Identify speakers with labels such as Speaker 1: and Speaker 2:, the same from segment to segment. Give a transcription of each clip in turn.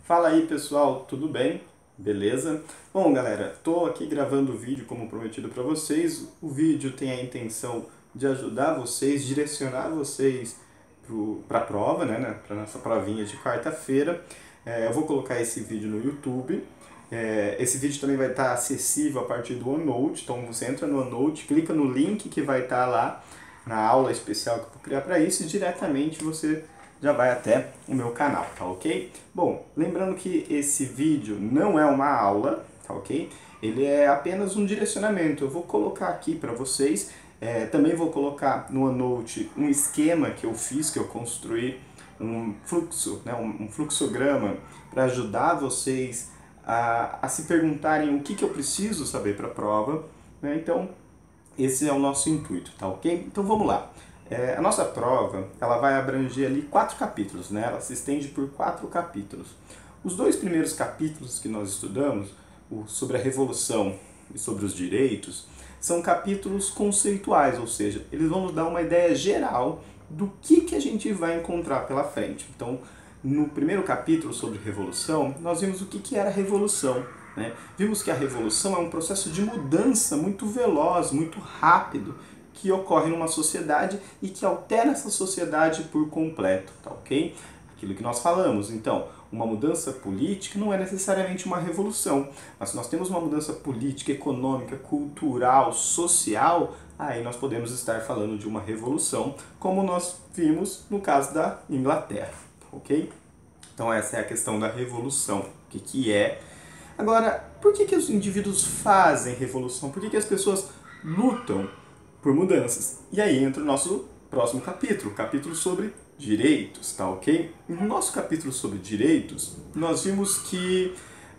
Speaker 1: Fala aí pessoal, tudo bem? Beleza? Bom galera, estou aqui gravando o vídeo como prometido para vocês. O vídeo tem a intenção de ajudar vocês, direcionar vocês para a prova, né, para nossa provinha de quarta-feira. Eu vou colocar esse vídeo no YouTube. Esse vídeo também vai estar acessível a partir do OneNote, então você entra no OneNote, clica no link que vai estar lá na aula especial que eu vou criar para isso e diretamente você já vai até o meu canal, tá ok? Bom, lembrando que esse vídeo não é uma aula, tá ok? Ele é apenas um direcionamento. Eu vou colocar aqui para vocês, também vou colocar no OneNote um esquema que eu fiz, que eu construí, um fluxo, né, um fluxograma para ajudar vocês a se perguntarem o que eu preciso saber para a prova, né? Então, esse é o nosso intuito, tá ok? Então vamos lá. A nossa prova, ela vai abranger ali 4 capítulos, né? Ela se estende por 4 capítulos. Os 2 primeiros capítulos que nós estudamos, sobre a Revolução e sobre os direitos, são capítulos conceituais, ou seja, eles vão nos dar uma ideia geral do que a gente vai encontrar pela frente. Então, no primeiro capítulo sobre Revolução, nós vimos o que era a Revolução, né? Vimos que a Revolução é um processo de mudança muito veloz, muito rápido, que ocorre numa sociedade e que altera essa sociedade por completo, tá ok? Aquilo que nós falamos, então, uma mudança política não é necessariamente uma revolução, mas se nós temos uma mudança política, econômica, cultural, social, aí nós podemos estar falando de uma revolução, como nós vimos no caso da Inglaterra, ok? Então essa é a questão da revolução, o que é. Agora, por que os indivíduos fazem revolução? Por que as pessoas lutam por mudanças? E aí entra o nosso próximo capítulo, o capítulo sobre direitos, tá ok? No nosso capítulo sobre direitos, nós vimos que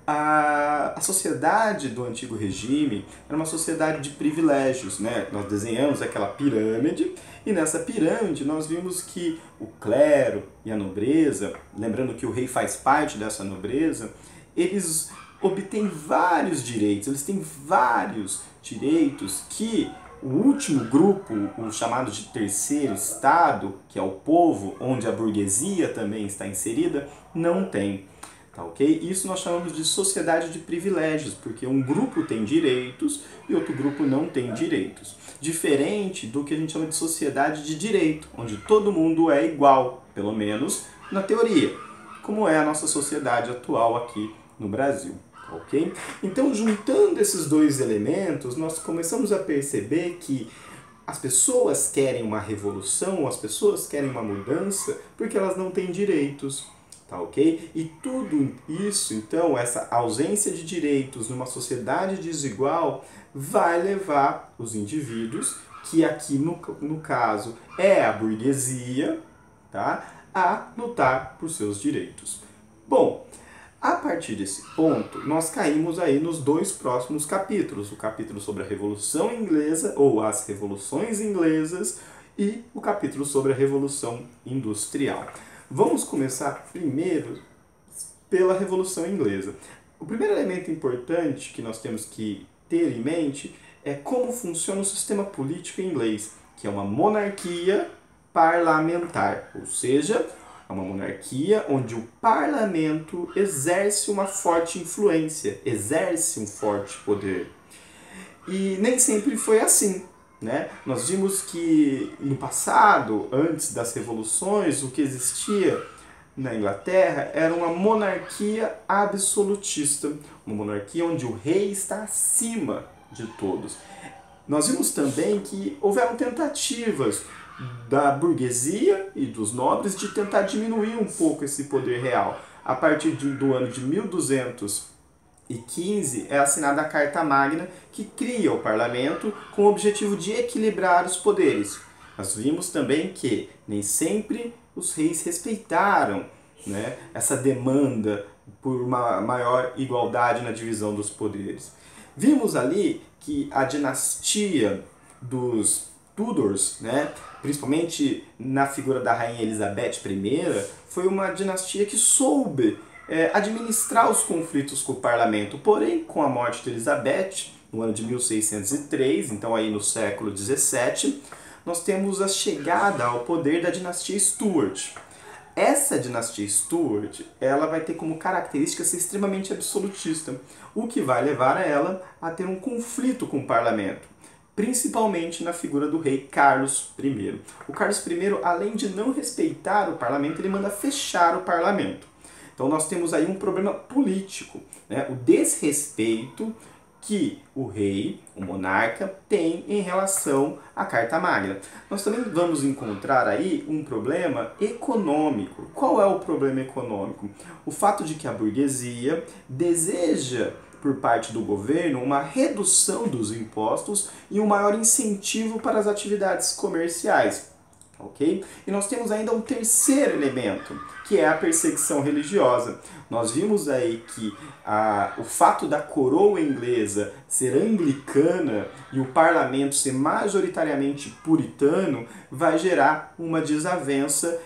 Speaker 1: a sociedade do antigo regime era uma sociedade de privilégios, né? Nós desenhamos aquela pirâmide e nessa pirâmide nós vimos que o clero e a nobreza, lembrando que o rei faz parte dessa nobreza, eles obtêm vários direitos, eles têm vários direitos que o último grupo, o chamado de terceiro estado, que é o povo, onde a burguesia também está inserida, não tem. Tá ok? Isso nós chamamos de sociedade de privilégios, porque um grupo tem direitos e outro grupo não tem direitos. Diferente do que a gente chama de sociedade de direito, onde todo mundo é igual, pelo menos na teoria, como é a nossa sociedade atual aqui no Brasil. Ok? Então, juntando esses dois elementos, nós começamos a perceber que as pessoas querem uma revolução, as pessoas querem uma mudança, porque elas não têm direitos. Tá ok? E tudo isso, então, essa ausência de direitos numa sociedade desigual, vai levar os indivíduos, que aqui no caso é a burguesia, tá? A lutar por seus direitos. Bom, a partir desse ponto, nós caímos aí nos 2 próximos capítulos. O capítulo sobre a Revolução Inglesa, ou as Revoluções Inglesas, e o capítulo sobre a Revolução Industrial. Vamos começar primeiro pela Revolução Inglesa. O primeiro elemento importante que nós temos que ter em mente é como funciona o sistema político inglês, que é uma monarquia parlamentar, ou seja, é uma monarquia onde o parlamento exerce uma forte influência, exerce um forte poder. E nem sempre foi assim, né? Nós vimos que no passado, antes das revoluções, o que existia na Inglaterra era uma monarquia absolutista, uma monarquia onde o rei está acima de todos. Nós vimos também que houveram tentativas da burguesia e dos nobres de tentar diminuir um pouco esse poder real. A partir do ano de 1215 é assinada a Carta Magna, que cria o parlamento com o objetivo de equilibrar os poderes. Nós vimos também que nem sempre os reis respeitaram, né, essa demanda por uma maior igualdade na divisão dos poderes. Vimos ali que a dinastia dos Tudors, né, principalmente na figura da rainha Elizabeth I, foi uma dinastia que soube administrar os conflitos com o parlamento. Porém, com a morte de Elizabeth, no ano de 1603, então aí no século XVII, nós temos a chegada ao poder da dinastia Stuart. Essa dinastia Stuart, ela vai ter como característica ser extremamente absolutista, o que vai levar ela a ter um conflito com o parlamento, principalmente na figura do rei Carlos I. O Carlos I, além de não respeitar o parlamento, ele manda fechar o parlamento. Então nós temos aí um problema político, né? O desrespeito que o rei, o monarca, tem em relação à Carta Magna. Nós também vamos encontrar aí um problema econômico. Qual é o problema econômico? O fato de que a burguesia deseja, por parte do governo, uma redução dos impostos e um maior incentivo para as atividades comerciais. Ok? E nós temos ainda um terceiro elemento, que é a perseguição religiosa. Nós vimos aí que o fato da coroa inglesa ser anglicana e o parlamento ser majoritariamente puritano vai gerar uma desavença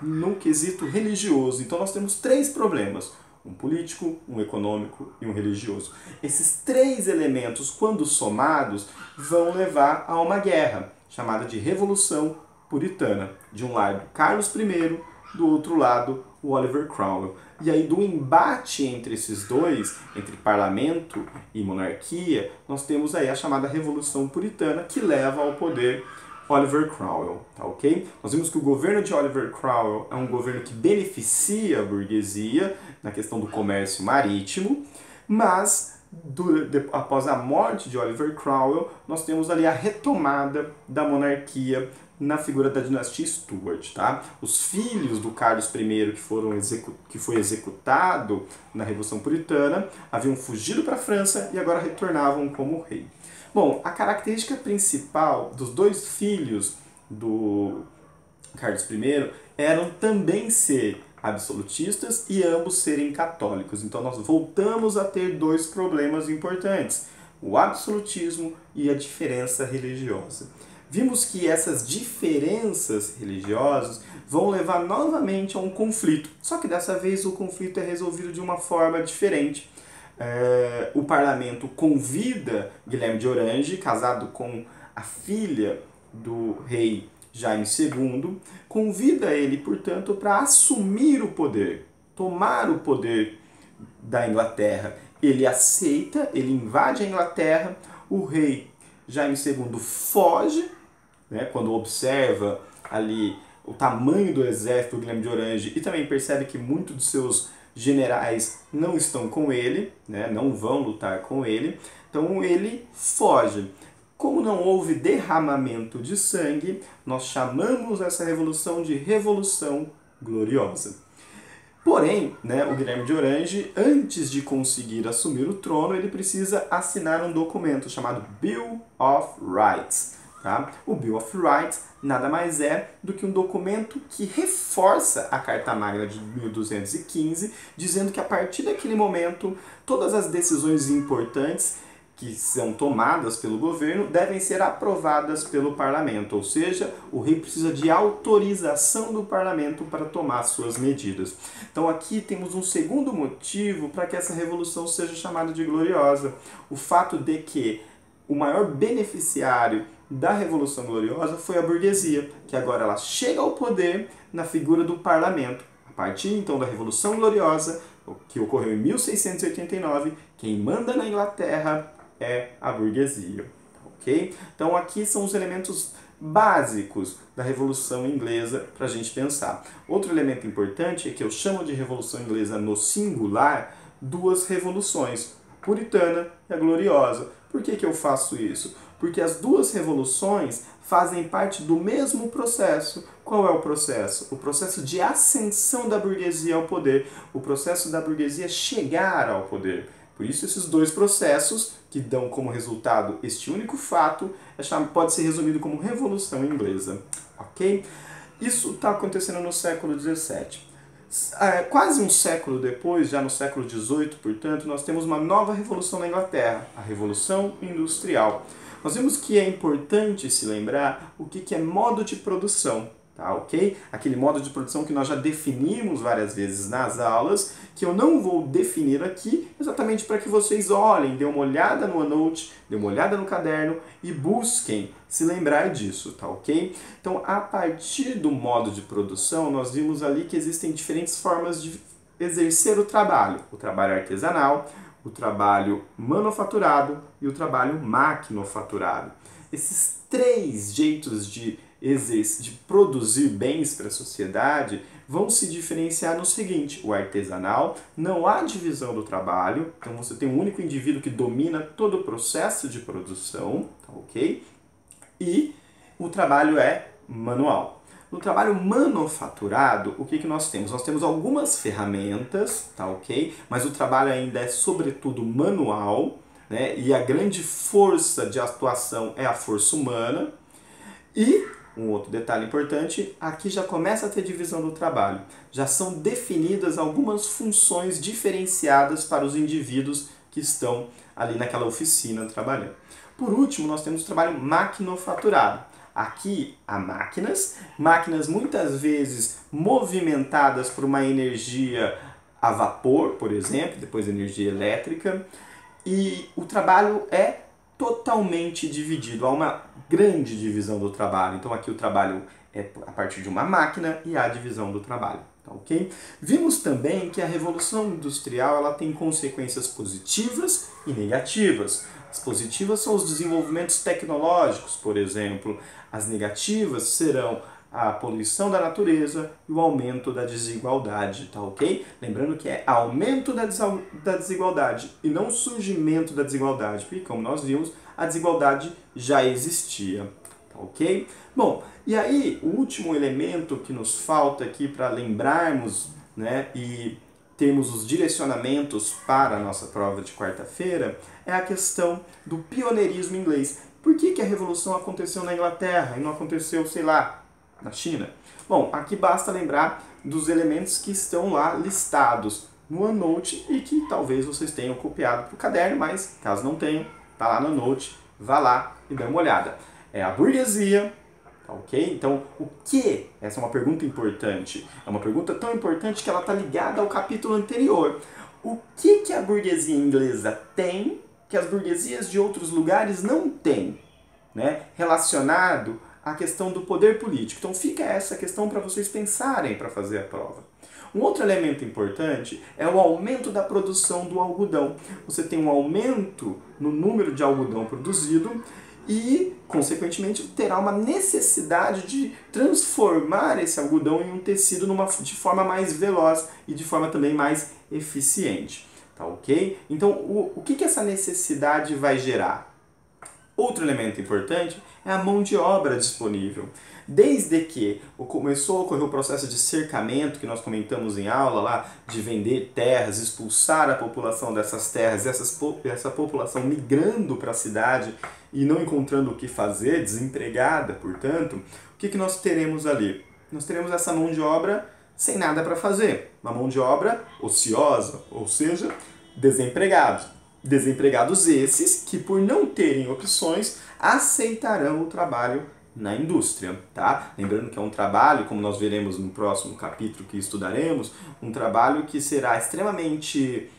Speaker 1: no quesito religioso. Então nós temos três problemas: um político, um econômico e um religioso. Esses três elementos, quando somados, vão levar a uma guerra, chamada de Revolução Puritana. De um lado, Carlos I, do outro lado, o Oliver Cromwell. E aí, do embate entre esses dois, entre parlamento e monarquia, nós temos aí a chamada Revolução Puritana, que leva ao poder Oliver Cromwell, tá ok? Nós vimos que o governo de Oliver Cromwell é um governo que beneficia a burguesia na questão do comércio marítimo, mas após a morte de Oliver Cromwell, nós temos ali a retomada da monarquia na figura da dinastia Stuart, tá? Os filhos do Carlos I, que foi executado na Revolução Puritana, haviam fugido para a França e agora retornavam como rei. Bom, a característica principal dos dois filhos do Carlos I eram também ser absolutistas e ambos serem católicos. Então nós voltamos a ter dois problemas importantes: o absolutismo e a diferença religiosa. Vimos que essas diferenças religiosas vão levar novamente a um conflito, só que dessa vez o conflito é resolvido de uma forma diferente. O parlamento convida Guilherme de Orange, casado com a filha do rei Jaime II, convida ele, portanto, para assumir o poder, tomar o poder da Inglaterra. Ele aceita, ele invade a Inglaterra, o rei Jaime II foge, né, quando observa ali o tamanho do exército do Guilherme de Orange e também percebe que muitos dos seus generais não estão com ele, né, não vão lutar com ele, então ele foge. Como não houve derramamento de sangue, nós chamamos essa revolução de Revolução Gloriosa. Porém, né, o Guilherme de Orange, antes de conseguir assumir o trono, ele precisa assinar um documento chamado Bill of Rights. Tá? O Bill of Rights nada mais é do que um documento que reforça a Carta Magna de 1215, dizendo que a partir daquele momento todas as decisões importantes que são tomadas pelo governo devem ser aprovadas pelo parlamento, ou seja, o rei precisa de autorização do parlamento para tomar suas medidas. Então aqui temos um segundo motivo para que essa revolução seja chamada de gloriosa: o fato de que o maior beneficiário da Revolução Gloriosa foi a burguesia, que agora ela chega ao poder na figura do parlamento. A partir então da Revolução Gloriosa, que ocorreu em 1689, quem manda na Inglaterra é a burguesia. Ok? Então aqui são os elementos básicos da Revolução Inglesa para a gente pensar. Outro elemento importante é que eu chamo de Revolução Inglesa no singular duas revoluções, a puritana e a gloriosa. Por que eu faço isso? Porque as duas revoluções fazem parte do mesmo processo. Qual é o processo? O processo de ascensão da burguesia ao poder, o processo da burguesia chegar ao poder. Por isso, esses dois processos, que dão como resultado este único fato, pode ser resumido como Revolução Inglesa. Ok? Isso está acontecendo no século XVII. Quase um século depois, já no século XVIII, portanto, nós temos uma nova revolução na Inglaterra, a Revolução Industrial. Nós vemos que é importante se lembrar o que é modo de produção. tá ok? Aquele modo de produção que nós já definimos várias vezes nas aulas, que eu não vou definir aqui, exatamente para que vocês olhem, dêem uma olhada no OneNote, dêem uma olhada no caderno e busquem se lembrar disso, tá ok? Então, a partir do modo de produção, nós vimos ali que existem diferentes formas de exercer o trabalho artesanal, o trabalho manufaturado e o trabalho maquinofaturado. Esses três jeitos de produzir bens para a sociedade vão se diferenciar no seguinte: o artesanal, não há divisão do trabalho, então você tem um único indivíduo que domina todo o processo de produção, tá ok? E o trabalho é manual. No trabalho manufaturado, o que nós temos? Nós temos algumas ferramentas, tá ok? Mas o trabalho ainda é sobretudo manual, né? E a grande força de atuação é a força humana. E um outro detalhe importante, aqui já começa a ter divisão do trabalho. Já são definidas algumas funções diferenciadas para os indivíduos que estão ali naquela oficina trabalhando. Por último, nós temos o trabalho maquinofaturado. Aqui há máquinas muitas vezes movimentadas por uma energia a vapor, por exemplo, depois energia elétrica, e o trabalho é totalmente dividido, há uma grande divisão do trabalho. Então aqui o trabalho é a partir de uma máquina e há a divisão do trabalho. Tá, ok? Vimos também que a Revolução Industrial ela tem consequências positivas e negativas. As positivas são os desenvolvimentos tecnológicos, por exemplo. As negativas serão a poluição da natureza e o aumento da desigualdade, tá ok? Lembrando que é aumento da desigualdade e não surgimento da desigualdade, porque como nós vimos, a desigualdade já existia, tá ok? Bom, e aí o último elemento que nos falta aqui para lembrarmos, né, e termos os direcionamentos para a nossa prova de quarta-feira é a questão do pioneirismo inglês. Por que a Revolução aconteceu na Inglaterra e não aconteceu, sei lá, na China? Bom, aqui basta lembrar dos elementos que estão lá listados no OneNote e que talvez vocês tenham copiado para o caderno, mas caso não tenham, tá lá no OneNote, vá lá e dê uma olhada. É a burguesia, tá ok? Então, o que? Essa é uma pergunta importante. É uma pergunta tão importante que ela está ligada ao capítulo anterior. O que a burguesia inglesa tem que as burguesias de outros lugares não têm, né? Relacionado à questão do poder político. Então fica essa questão para vocês pensarem para fazer a prova. Um outro elemento importante é o aumento da produção do algodão. Você tem um aumento no número de algodão produzido e, consequentemente, terá uma necessidade de transformar esse algodão em um tecido de forma mais veloz e de forma também mais eficiente. Tá ok? Então, o que essa necessidade vai gerar? Outro elemento importante é a mão de obra disponível. Desde que começou a ocorrer o processo de cercamento, que nós comentamos em aula lá, de vender terras, expulsar a população dessas terras, essa população migrando para a cidade e não encontrando o que fazer, desempregada, portanto, o que nós teremos ali? Nós teremos essa mão de obra sem nada para fazer, uma mão de obra ociosa, ou seja, desempregados. Desempregados esses que, por não terem opções, aceitarão o trabalho na indústria, tá? Lembrando que é um trabalho, como nós veremos no próximo capítulo que estudaremos, um trabalho que será extremamente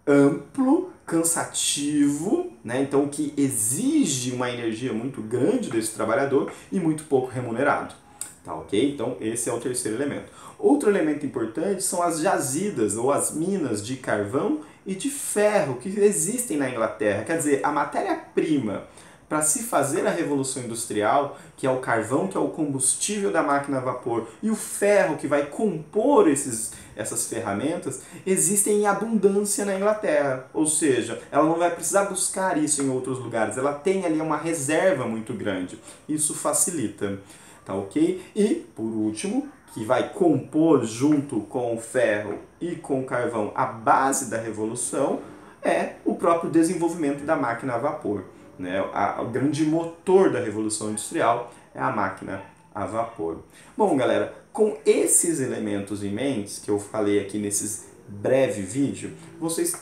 Speaker 1: amplo, cansativo, né? Então que exige uma energia muito grande desse trabalhador e muito pouco remunerado. Tá, ok? Então esse é o terceiro elemento. Outro elemento importante são as jazidas ou as minas de carvão e de ferro que existem na Inglaterra. Quer dizer, a matéria-prima para se fazer a Revolução Industrial, que é o carvão, que é o combustível da máquina a vapor, e o ferro que vai compor essas ferramentas, existem em abundância na Inglaterra. Ou seja, ela não vai precisar buscar isso em outros lugares, ela tem ali uma reserva muito grande. Isso facilita. Tá ok? E, por último, que vai compor junto com o ferro e com o carvão a base da revolução, é o próprio desenvolvimento da máquina a vapor. Né? O grande motor da Revolução Industrial é a máquina a vapor. Bom, galera, com esses elementos em mente, que eu falei aqui nesses breve vídeo, vocês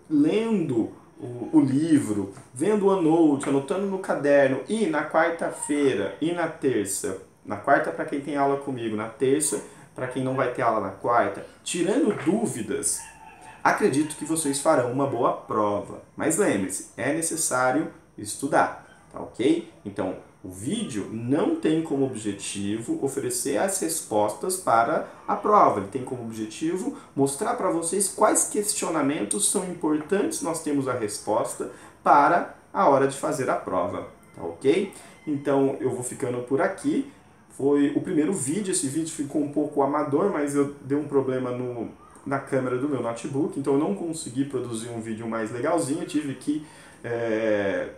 Speaker 1: lendo o livro, vendo o OneNote, anotando no caderno, e na quarta-feira e na terça, na quarta para quem tem aula comigo, na terça para quem não vai ter aula na quarta, tirando dúvidas, acredito que vocês farão uma boa prova. Mas lembre-se, é necessário estudar, tá ok? Então, o vídeo não tem como objetivo oferecer as respostas para a prova. Ele tem como objetivo mostrar para vocês quais questionamentos são importantes nós temos a resposta para a hora de fazer a prova, tá ok? Então, eu vou ficando por aqui. Foi o primeiro vídeo, esse vídeo ficou um pouco amador, mas eu dei um problema na câmera do meu notebook, então eu não consegui produzir um vídeo mais legalzinho, eu tive que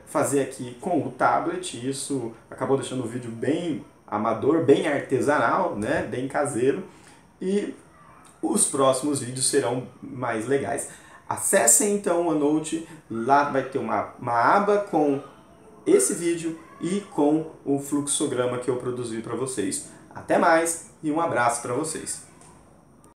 Speaker 1: fazer aqui com o tablet, e isso acabou deixando o vídeo bem amador, bem artesanal, né, bem caseiro, e os próximos vídeos serão mais legais. Acessem então o OneNote, lá vai ter uma aba com esse vídeo e com o fluxograma que eu produzi para vocês. Até mais e um abraço para vocês.